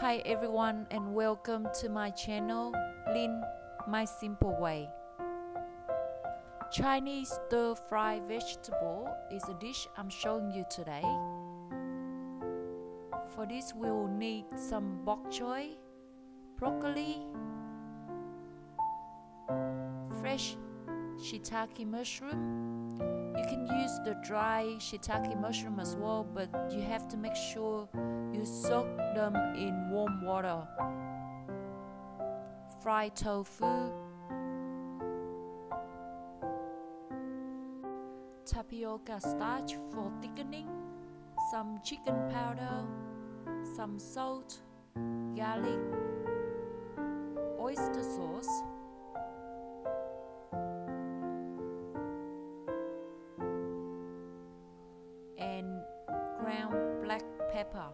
Hi everyone and welcome to my channel, Lin My Simple Way. Chinese stir-fry vegetable is a dish I'm showing you today. For this we will need some bok choy, broccoli, fresh shiitake mushroom. You can use the dry shiitake mushroom as well, but you have to make sure you soak them in warm water. Fried tofu, tapioca starch for thickening, some chicken powder, some salt, garlic, oyster sauce, and ground black pepper.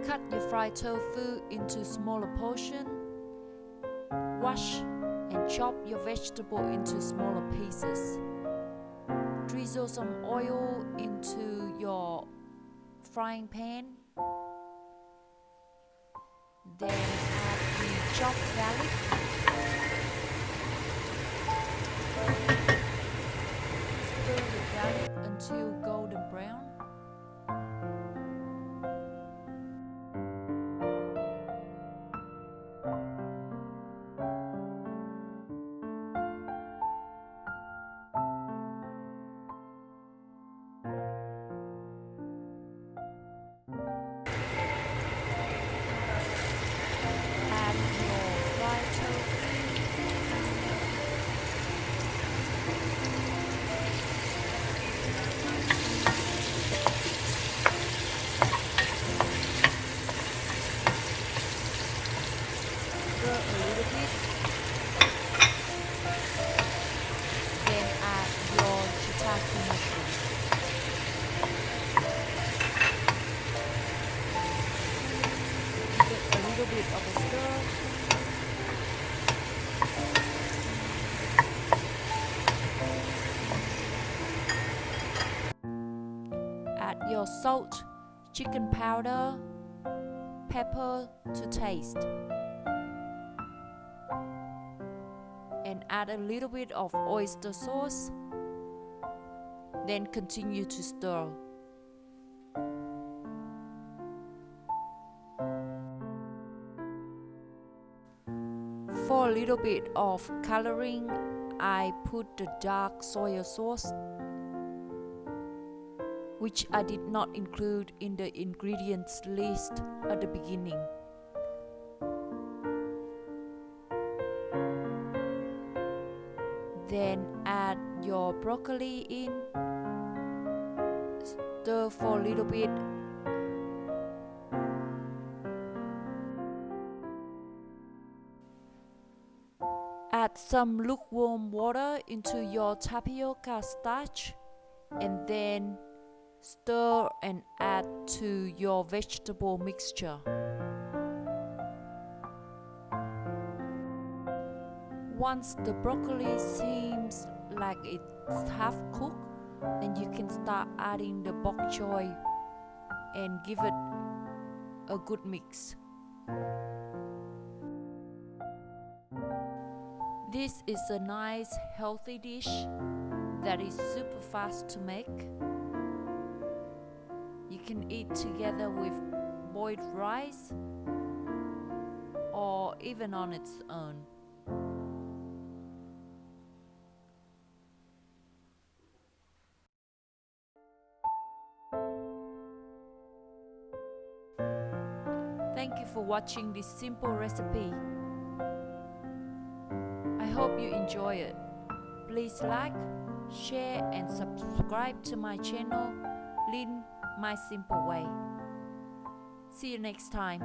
Cut your fried tofu into smaller portions. Wash and chop your vegetable into smaller pieces. Drizzle some oil into your frying pan. Then add the chopped garlic. Stir the garlic until golden brown. A little bit, then add your shiitake mushroom. Give it a little bit of a stir. Add your salt, chicken powder, pepper to taste. And add a little bit of oyster sauce, then continue to stir. For a little bit of coloring, I put the dark soy sauce, which I did not include in the ingredients list at the beginning. Then add your broccoli in, stir for a little bit. Add some lukewarm water into your tapioca starch and then stir and add to your vegetable mixture. Once the broccoli seems like it's half cooked, then you can start adding the bok choy and give it a good mix. This is a nice healthy dish that is super fast to make. You can eat together with boiled rice or even on its own. Thank you for watching this simple recipe. I hope you enjoy it. Please like, share and subscribe to my channel, Lin My Simple Way. See you next time.